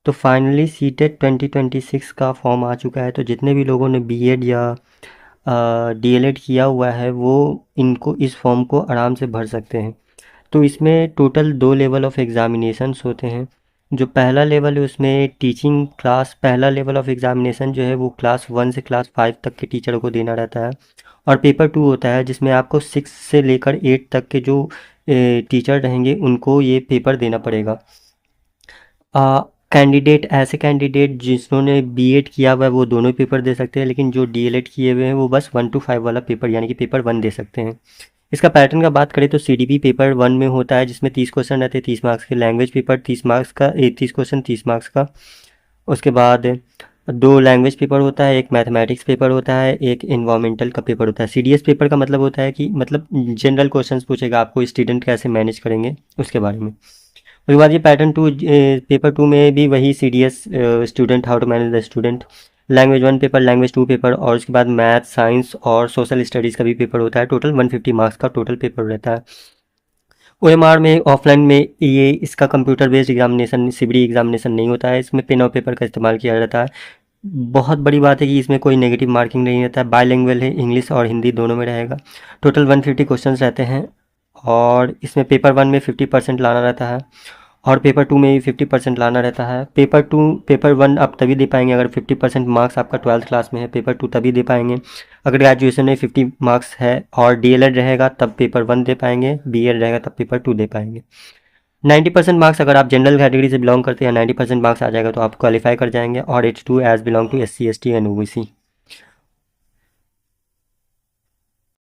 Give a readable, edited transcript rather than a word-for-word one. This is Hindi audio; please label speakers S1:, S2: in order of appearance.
S1: तो फाइनली सीटेट 2026 का फॉर्म आ चुका है। तो जितने भी लोगों ने बीएड या डीएलएड किया हुआ है वो इनको इस फॉर्म को आराम से भर सकते हैं। तो इसमें टोटल 2 लेवल ऑफ एग्ज़ामिनेशंस होते हैं। जो पहला लेवल है उसमें टीचिंग क्लास, पहला लेवल ऑफ एग्ज़ामिनेशन जो है वो क्लास 1 से क्लास 5 तक के टीचर को देना रहता है। और पेपर 2 होता है जिसमें आपको 6 से लेकर 8 तक के जो टीचर रहेंगे उनको ये पेपर देना पड़ेगा। कैंडिडेट, ऐसे कैंडिडेट जिन्होंने बीएड किया हुआ है वो दोनों पेपर दे सकते हैं, लेकिन जो डीएलएड किए हुए हैं वो बस 1 to 5 वाला पेपर यानी कि पेपर 1 दे सकते हैं। इसका पैटर्न का बात करें तो सीडीपी पेपर 1 में होता है जिसमें 30 क्वेश्चन रहते हैं 30 मार्क्स के। लैंग्वेज पेपर 30 मार्क्स का, 30 क्वेश्चन 30 मार्क्स का। उसके बाद 2 लैंग्वेज पेपर होता है, एक मैथमेटिक्स पेपर होता है, एक इन्वायरमेंटल का पेपर होता है। सीडीएस पेपर का मतलब होता है कि मतलब जनरल क्वेश्चंस पूछेगा आपको, स्टूडेंट कैसे मैनेज करेंगे उसके बारे में। उसके बाद ये पैटर्न 2 पेपर 2 में भी वही CDS, student how to manage the student. Language 1 paper, language 2 paper, और उसके बाद मैथ, साइंस और सोशल स्टडीज़ का भी पेपर होता है। टोटल 150 मार्क्स का टोटल पेपर रहता है। ओएमआर में, ऑफलाइन में, ये इसका computer based examination, CBD examination नहीं होता है। इसमें पेन और पेपर का इस्तेमाल किया जाता है। बहुत बड़ी बात है कि इसमें कोई नेगेटिव मार्किंग नहीं रहता है। बाईलिंगुअल है, इंग्लिश और हिंदी दोनों में रहेगा। टोटल 150 क्वेश्चंस रहते हैं और इसमें पेपर 1 में 50% लाना रहता है और पेपर 2 में भी 50% लाना रहता है। पेपर 1 आप तभी दे पाएंगे अगर 50% मार्क्स आपका 12th क्लास में है। पेपर 2 तभी दे पाएंगे अगर ग्रेजुएशन में 50 मार्क्स है और डीएलएड रहेगा तब पेपर 1 दे पाएंगे, बीएड रहेगा तब पेपर 2 दे पाएंगे। 90% मार्क्स अगर आप जनरल कैटेगरी से बिलोंग करते हैं, 90% मार्क्स आ जाएगा तो आप क्वालिफाई कर जाएंगे। और H2 as belong to SC ST and OBC।